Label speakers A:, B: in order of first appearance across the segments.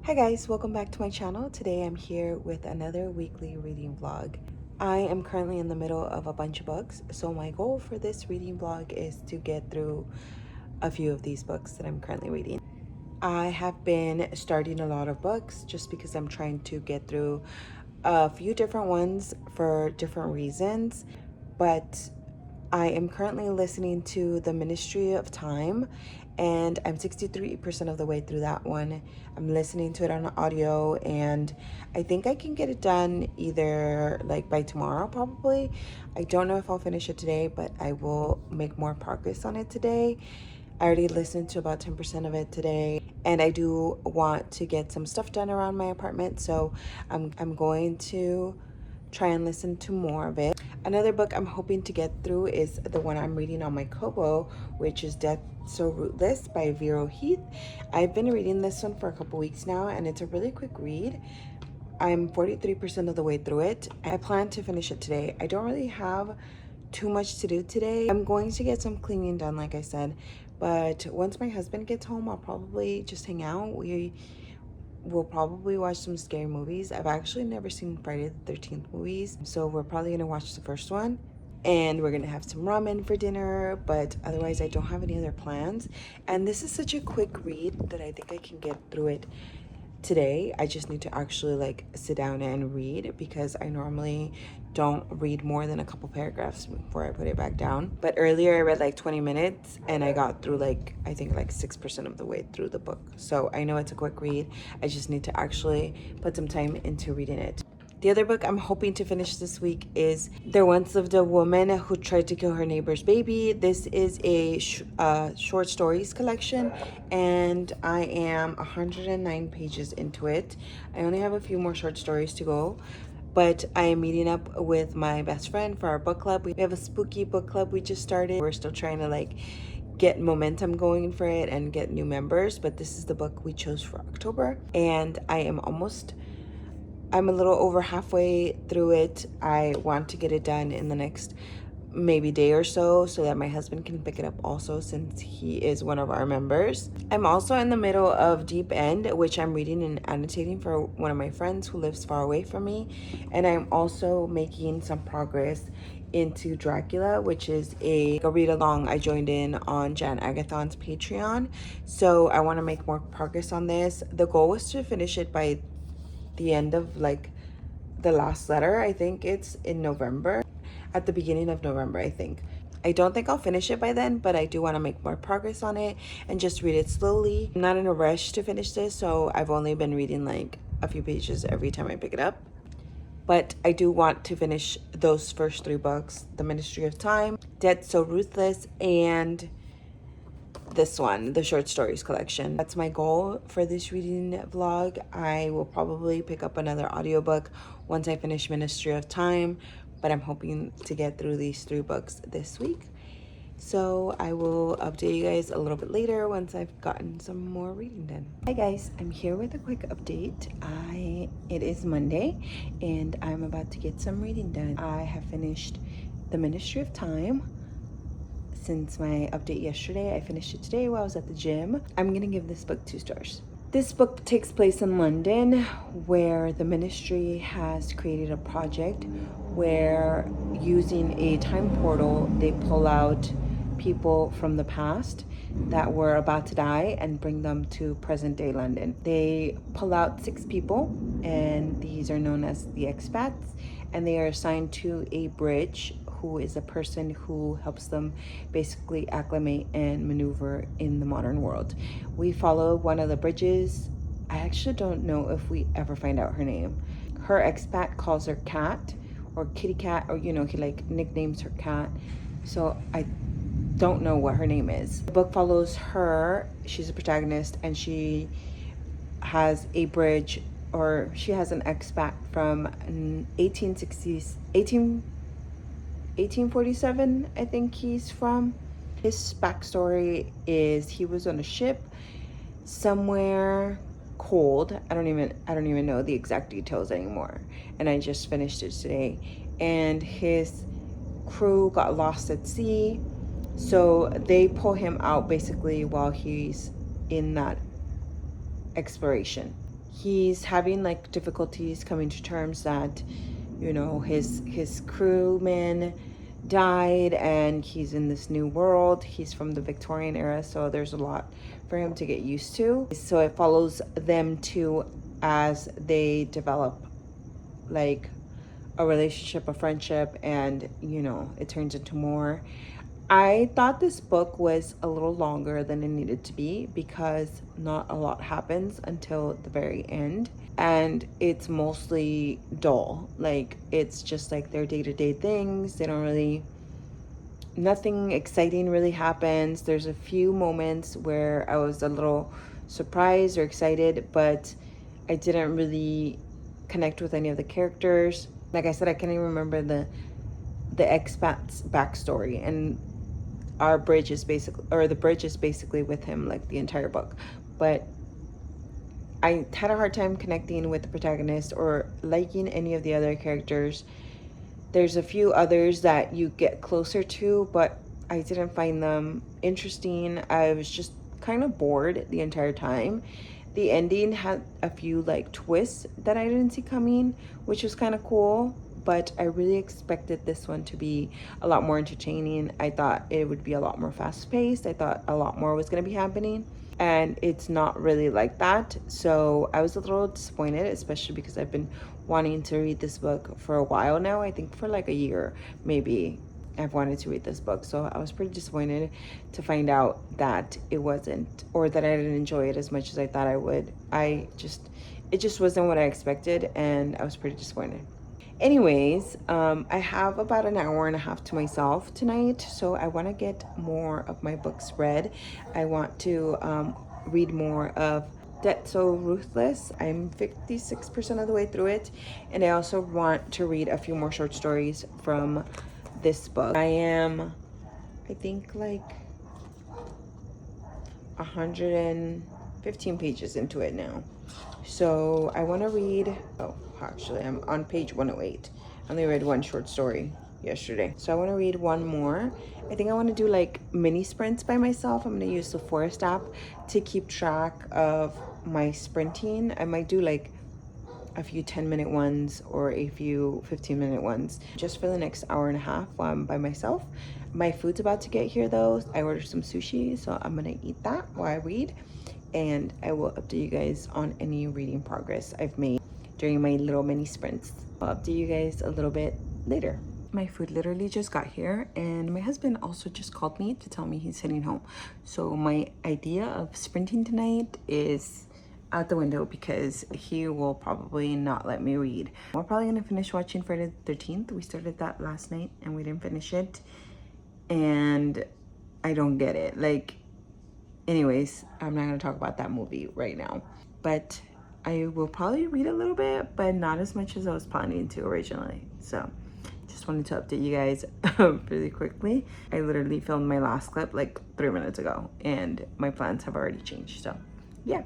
A: Hi guys, welcome back to my channel. Today I'm here with another weekly reading vlog. I am currently in the middle of a bunch of books, so my goal for this reading vlog is to get through a few of these books that I'm currently reading. I have been starting a lot of books just because I'm trying to get through a few different ones for different reasons, but I am currently listening to The Ministry of Time, and I'm 63% of the way through that one. I'm listening to it on audio, and I think I can get it done either like by tomorrow, probably. I don't know if I'll finish it today, but I will make more progress on it today. I already listened to about 10% of it today, and I do want to get some stuff done around my apartment, so I'm going to try and listen to more of it. Another book I'm hoping to get through is the one I'm reading on my Kobo, which is Death So Rootless by Vero Heath. I've been reading this one for a couple weeks now, and it's a really quick read. I'm 43% of the way through it. I plan to finish it today. I don't really have too much to do today. I'm going to get some cleaning done, like I said, but once my husband gets home, I'll probably just hang out. We'll probably watch some scary movies. I've actually never seen Friday the 13th movies, so we're probably gonna watch the first one, and we're gonna have some ramen for dinner, but otherwise I don't have any other plans. And this is such a quick read that I think I can get through it today. I just need to actually like sit down and read, because I normally don't read more than a couple paragraphs before I put it back down. But earlier I read like 20 minutes and I got through like, I think like 6% of the way through the book. So I know it's a quick read. I just need to actually put some time into reading it. The other book I'm hoping to finish this week is There Once Lived a Woman Who Tried to Kill Her Neighbor's Baby. This is a short stories collection, and I am 109 pages into it. I only have a few more short stories to go, but I am meeting up with my best friend for our book club. We have a spooky book club we just started. We're still trying to like get momentum going for it and get new members, but this is the book we chose for October, and I'm a little over halfway through it. I want to get it done in the next maybe day or so that my husband can pick it up also, since he is one of our members. I'm also in the middle of Deep End, which I'm reading and annotating for one of my friends who lives far away from me. And I'm also making some progress into Dracula, which is a read along I joined in on Jan Agathon's Patreon. So I want to make more progress on this. The goal was to finish it by the end of like the last letter. I think it's in November, at the beginning of November, I think. I don't think I'll finish it by then, but I do want to make more progress on it and just read it slowly. I'm not in a rush to finish this, so I've only been reading like a few pages every time I pick it up. But I do want to finish those first three books: The Ministry of Time, Dead So Ruthless, and this one, the short stories collection. That's my goal for this reading vlog. I will probably pick up another audiobook once I finish Ministry of Time, but I'm hoping to get through these three books this week. So I will update you guys a little bit later once I've gotten some more reading done. Hi guys, I'm here with a quick update. It is Monday and I'm about to get some reading done. I have finished The Ministry of Time. Since my update yesterday, I finished it today while I was at the gym. I'm gonna give this book 2 stars. This book takes place in London, where the ministry has created a project where, using a time portal, they pull out people from the past that were about to die and bring them to present day London. They pull out 6 people, and these are known as the expats, and they are assigned to a bridge, who is a person who helps them basically acclimate and maneuver in the modern world. We follow one of the bridges. I actually don't know if we ever find out her name. Her expat calls her Cat or Kitty Cat, or he like nicknames her Cat. So I don't know what her name is. The book follows her. She's a protagonist, and she has a bridge, or she has an expat from 1847, I think he's from. His backstory is he was on a ship somewhere cold. I don't even know the exact details anymore, and I just finished it today. And his crew got lost at sea, so they pull him out basically while he's in that exploration. he's having like difficulties coming to terms that, you know, his crewman died and he's in this new world. He's from the Victorian era, so there's a lot for him to get used to. So it follows them two as they develop like a relationship, a friendship, and you know, it turns into more. I thought this book was a little longer than it needed to be because not a lot happens until the very end. And it's mostly dull. Like, it's just like their day-to-day things. They don't really, nothing exciting really happens. There's a few moments where I was a little surprised or excited, but I didn't really connect with any of the characters. Like I said, I can't even remember the expat's backstory, and our bridge is basically, or the bridge is basically with him like the entire book. But I had a hard time connecting with the protagonist or liking any of the other characters. There's a few others that you get closer to, but I didn't find them interesting. I was just kind of bored the entire time. The ending had a few like twists that I didn't see coming, which was kind of cool, but I really expected this one to be a lot more entertaining. I thought it would be a lot more fast-paced. I thought a lot more was going to be happening, and it's not really like that. So I was a little disappointed, especially because I've been wanting to read this book for a while now. I think for like a year maybe I've wanted to read this book. So I was pretty disappointed to find out that it wasn't, or that I didn't enjoy it as much as I thought I would. It just wasn't what I expected, and I was pretty disappointed. Anyways, I have about an hour and a half to myself tonight, so I want to get more of my books read. I want to read more of Debt So Ruthless. I'm 56% of the way through it, and I also want to read a few more short stories from this book. I think like 115 pages into it now. So I want to read, oh, actually I'm on page 108. I only read one short story yesterday. So I want to read one more. I think I want to do like mini sprints by myself. I'm going to use the Forest app to keep track of my sprinting. I might do like a few 10-minute ones or a few 15-minute ones just for the next hour and a half while I'm by myself. My food's about to get here though. I ordered some sushi, so I'm gonna eat that while I read, and I will update you guys on any reading progress I've made during my little mini sprints. I'll update you guys a little bit later. My food literally just got here, and my husband also just called me to tell me he's heading home. So my idea of sprinting tonight is out the window because he will probably not let me read. We're probably gonna finish watching Friday the 13th. We started that last night and we didn't finish it, and I don't get it. Like, anyways, I'm not gonna talk about that movie right now, but I will probably read a little bit, but not as much as I was planning to originally. So just wanted to update you guys really quickly. I literally filmed my last clip like 3 minutes ago, and my plans have already changed. So yeah.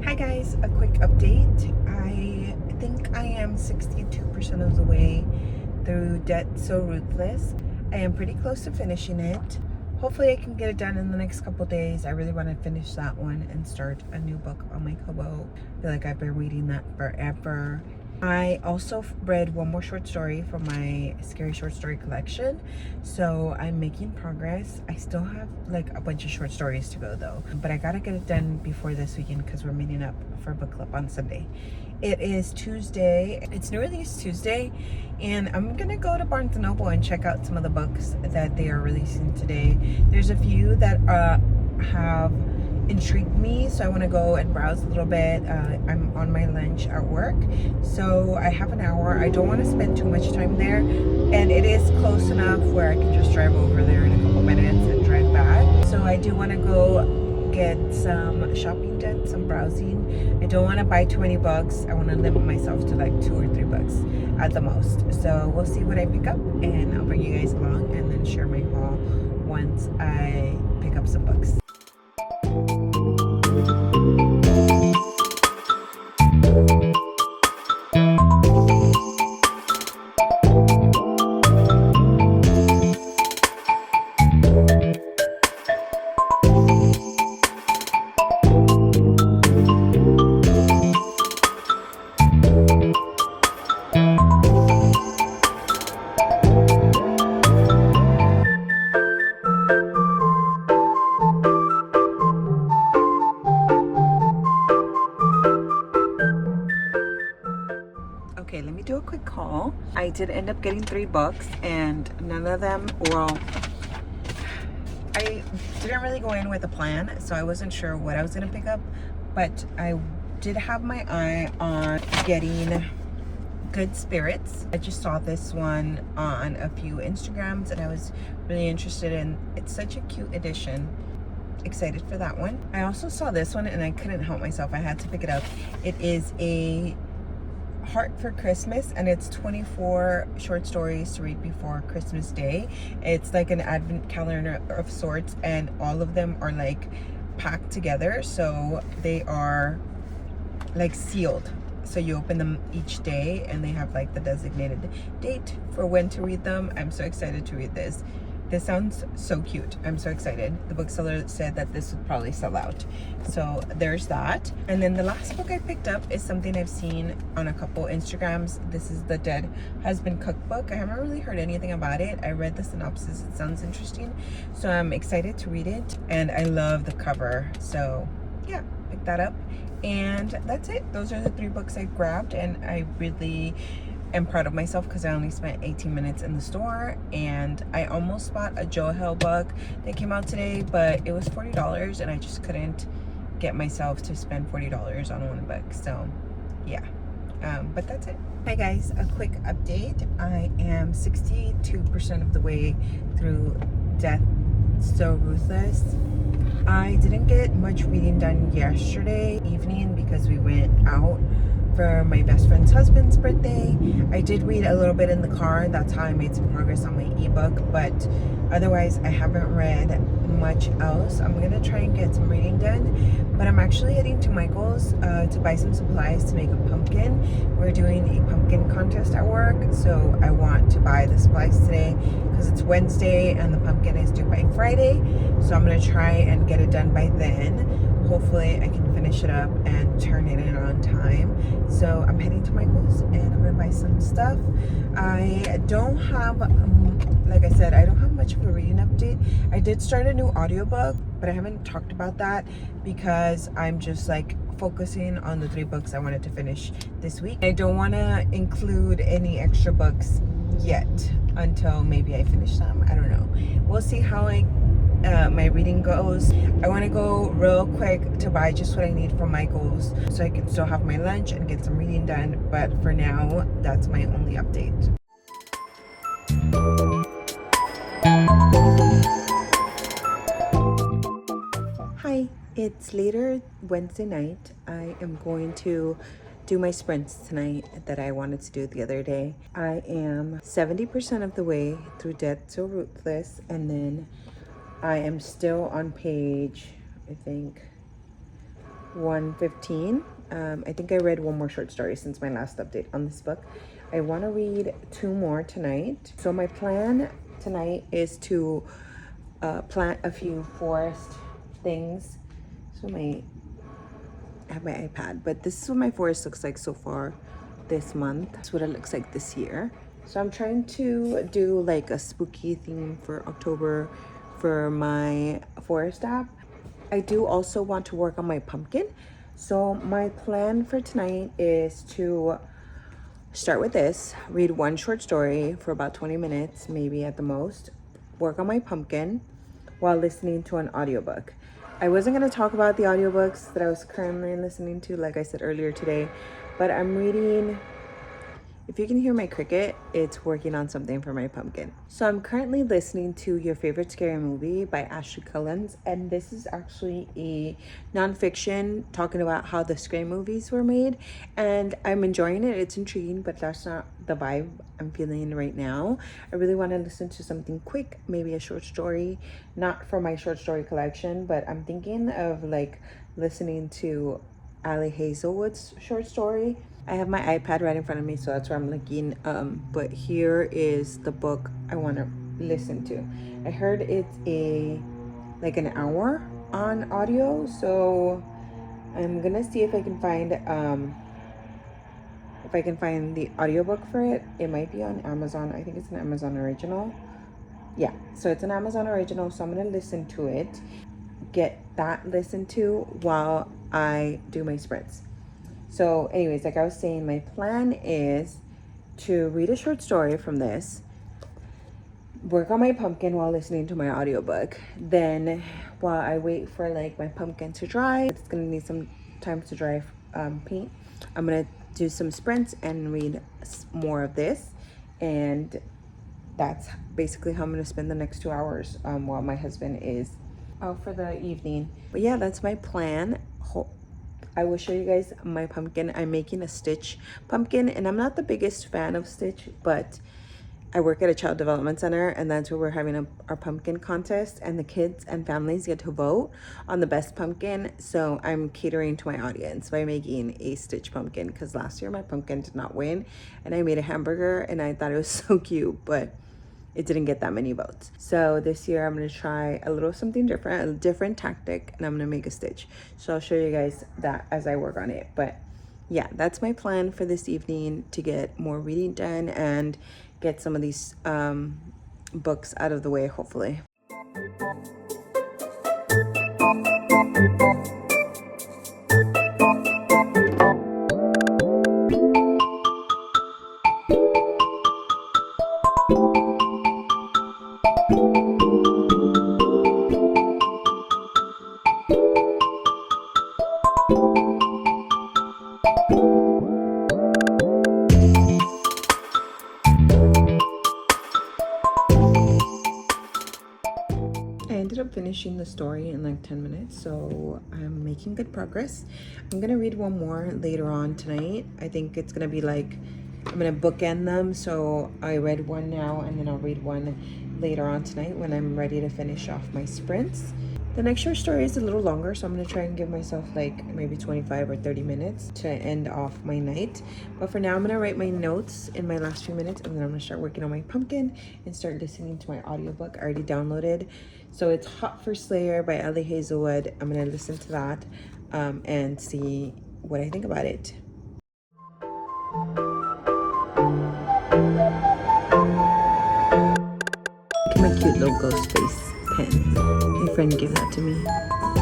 A: Hi guys, a quick update. I think I am 62% of the way through Debt So Ruthless. I am pretty close to finishing it. Hopefully I can get it done in the next couple days. I really want to finish that one and start a new book on my Kobo. I feel like I've been reading that forever. I also read one more short story from my scary short story collection, so I'm making progress. I still have like a bunch of short stories to go though, but I gotta get it done before this weekend because we're meeting up for book club on Sunday. It is Tuesday. It's New Release Tuesday, and I'm gonna go to Barnes & Noble and check out some of the books that they are releasing today. There's a few that have intrigued me, so I want to go and browse a little bit. I'm on my lunch at work, so I have an hour. I don't want to spend too much time there, and it is close enough where I can just drive over there in a couple minutes and drive back. So I do want to go get some shopping done, some browsing. I don't want to buy too many books. I want to limit myself to like 2 or 3 books at the most. So we'll see what I pick up, and I'll bring you guys along and then share my haul once I pick up some books. a quick haul. I did end up getting 3 books, and none of them, well, I didn't really go in with a plan, so I wasn't sure what I was gonna pick up, but I did have my eye on getting Good Spirits. I just saw this one on a few Instagrams and I was really interested in. It's such a cute edition. Excited for that one. I also saw this one and I couldn't help myself. I had to pick it up. It is a Heart for Christmas, and it's 24 short stories to read before Christmas Day. It's like an advent calendar of sorts, and all of them are like packed together, so they are like sealed. So you open them each day and they have like the designated date for when to read them. I'm so excited to read this. This sounds so cute. I'm so excited. The bookseller said that this would probably sell out. So there's that. And then the last book I picked up is something I've seen on a couple Instagrams. This is the Dead Husband Cookbook. I haven't really heard anything about it. I read the synopsis. It sounds interesting. So I'm excited to read it. And I love the cover. So yeah, pick that up. And that's it. Those are the 3 books I grabbed, and I really am proud of myself because I only spent 18 minutes in the store, and I almost bought a Joe Hill book that came out today, but it was $40 and I just couldn't get myself to spend $40 on one book. So yeah, but that's it. Hi guys, a quick update. I am 62% of the way through Death So Ruthless. I didn't get much reading done yesterday evening because we went out for my best friend's husband's birthday. I did read a little bit in the car. That's how I made some progress on my ebook, but otherwise I haven't read much else. I'm gonna try and get some reading done, but I'm actually heading to Michael's to buy some supplies to make a pumpkin. We're doing a pumpkin contest at work, so I want to buy the supplies today because it's Wednesday and the pumpkin is due by Friday. So I'm gonna try and get it done by then. Hopefully I can finish it up and turn it in on time. So I'm heading to Michael's and I'm gonna buy some stuff. I don't have, like I said, I don't have much of a reading update. I did start a new audiobook, but I haven't talked about that because I'm just like focusing on the 3 books I wanted to finish this week. I don't want to include any extra books yet until maybe I finish them. I don't know. We'll see how my reading goes. I want to go real quick to buy just what I need from Michael's so I can still have my lunch and get some reading done, but for now that's my only update. Hi, it's later Wednesday night. I am going to do my sprints tonight that I wanted to do the other day. I am 70% of the way through Death So Ruthless, and then I am still on page, I think, 115. I think I read 1 more short story since my last update on this book. I want to read 2 more tonight. So my plan tonight is to plant a few forest things. So I have my iPad, but this is what my forest looks like so far this month. That's what it looks like this year. So I'm trying to do like a spooky theme for October for my forest app. I do also want to work on my pumpkin. So my plan for tonight is to start with this, read 1 short story for about 20 minutes, maybe at the most, work on my pumpkin while listening to an audiobook. I wasn't going to talk about the audiobooks that I was currently listening to, like I said earlier today, but I'm reading. If you can hear my cricket, it's working on something for my pumpkin. So I'm currently listening to Your Favorite Scary Movie by Ashley Cullens, and this is actually a nonfiction talking about how the scary movies were made, and I'm enjoying it. It's intriguing, but that's not the vibe I'm feeling right now. I really want to listen to something quick, maybe a short story, not for my short story collection, but I'm thinking of like listening to Ali Hazelwood's short story. I have my iPad right in front of me, so that's where I'm looking. But here is the book I want to listen to. I heard it's like an hour on audio, so I'm gonna see if I can find the audiobook for it. It might be on Amazon. I think it's an Amazon original. Yeah, so it's an Amazon original, so I'm gonna listen to it, get that listened to while I do my sprints. So anyways, like I was saying, my plan is to read a short story from this, work on my pumpkin while listening to my audiobook. Then while I wait for like my pumpkin to dry, it's gonna need some time to dry paint. I'm gonna do some sprints and read more of this, and that's basically how I'm gonna spend the next 2 hours while my husband is out for the evening. But yeah, that's my plan. I will show you guys my pumpkin. I'm making a Stitch pumpkin, and I'm not the biggest fan of Stitch, but I work at a child development center, and that's where we're having our pumpkin contest, and the kids and families get to vote on the best pumpkin. So I'm catering to my audience by making a Stitch pumpkin, because last year my pumpkin did not win, and I made a hamburger and I thought it was so cute, but it didn't get that many votes. So this year I'm gonna try a little something different, a different tactic, and I'm gonna make a Stitch. So I'll show you guys that as I work on it. But yeah, that's my plan for this evening, to get more reading done and get some of these books out of the way, hopefully. Finishing the story in like 10 minutes, so I'm making good progress. I'm gonna read one more later on tonight. I think it's gonna be like, I'm gonna bookend them, so I read one now and then I'll read one later on tonight when I'm ready to finish off my sprints. The next short story is a little longer, so I'm gonna try and give myself like maybe 25 or 30 minutes to end off my night. But for now, I'm gonna write my notes in my last few minutes, and then I'm gonna start working on my pumpkin and start listening to my audiobook. I already downloaded. So it's Hot for Slayer by Ellie Hazelwood. I'm gonna listen to that and see what I think about it. Look at my cute little ghost face pen. My friend gave that to me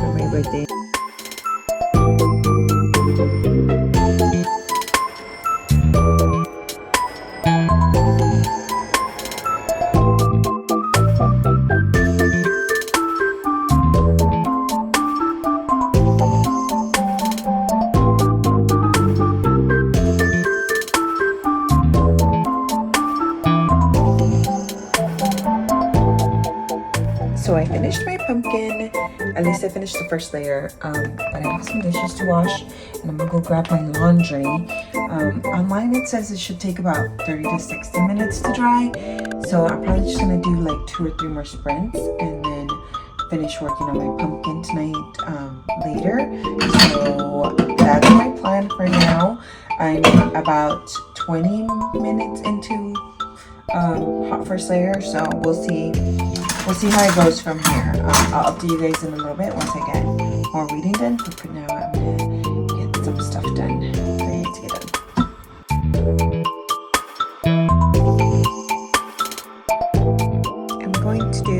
A: for my birthday. So I finished my pumpkin, at least I finished the first layer, but I have some dishes to wash, and I'm gonna go grab my laundry. Online it says it should take about 30 to 60 minutes to dry, so I'm probably just gonna do like 2 or 3 more sprints and then finish working on my pumpkin tonight later. So that's my plan for now. I'm about 20 minutes into Hot First Layer, so we'll see how it goes from here. I'll update you guys in a little bit once I get more reading done, but for now I'm gonna get some stuff done that I need to get done. I'm going to do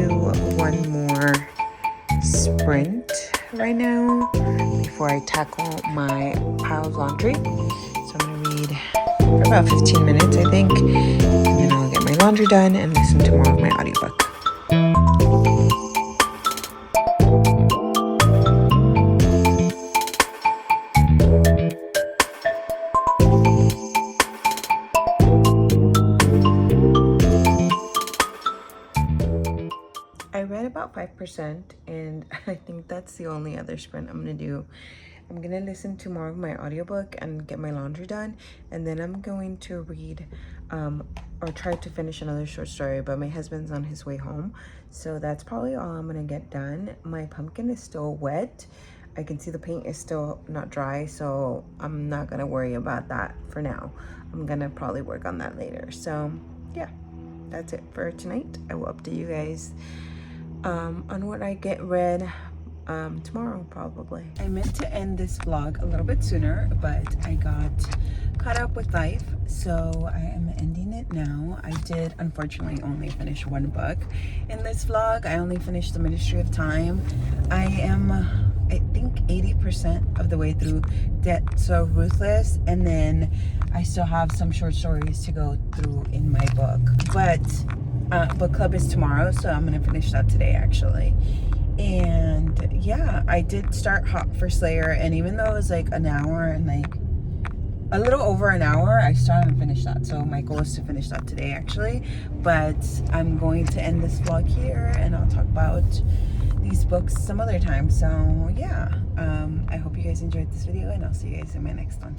A: one more sprint right now before I tackle my pile of laundry. So I'm gonna read for about 15 minutes, I think, and then I'll get my laundry done and listen to more of my audiobook. I read about 5%, and I think that's the only other sprint I'm gonna do. I'm gonna listen to more of my audiobook and get my laundry done, and then I'm going to read or try to finish another short story, but my husband's on his way home, so that's probably all I'm gonna get done. My pumpkin is still wet. I can see the paint is still not dry, so I'm not gonna worry about that for now. I'm gonna probably work on that later. So yeah, that's it for tonight. I will update you guys on what I get read tomorrow, probably. I meant to end this vlog a little bit sooner, but I got caught up with life, so I am ending it now. I did unfortunately only finish one book in this vlog. I only finished The Ministry of Time. I am, I think, 80% of the way through Debt So Ruthless, and then I still have some short stories to go through in my book. But book club is tomorrow, so I'm gonna finish that today actually. And yeah, I did start Hot for Slayer, and even though it was like an hour and like a little over an hour, I still haven't finished that. So my goal is to finish that today actually. But I'm going to end this vlog here, and I'll talk about these books some other time. So yeah, I hope you guys enjoyed this video, and I'll see you guys in my next one.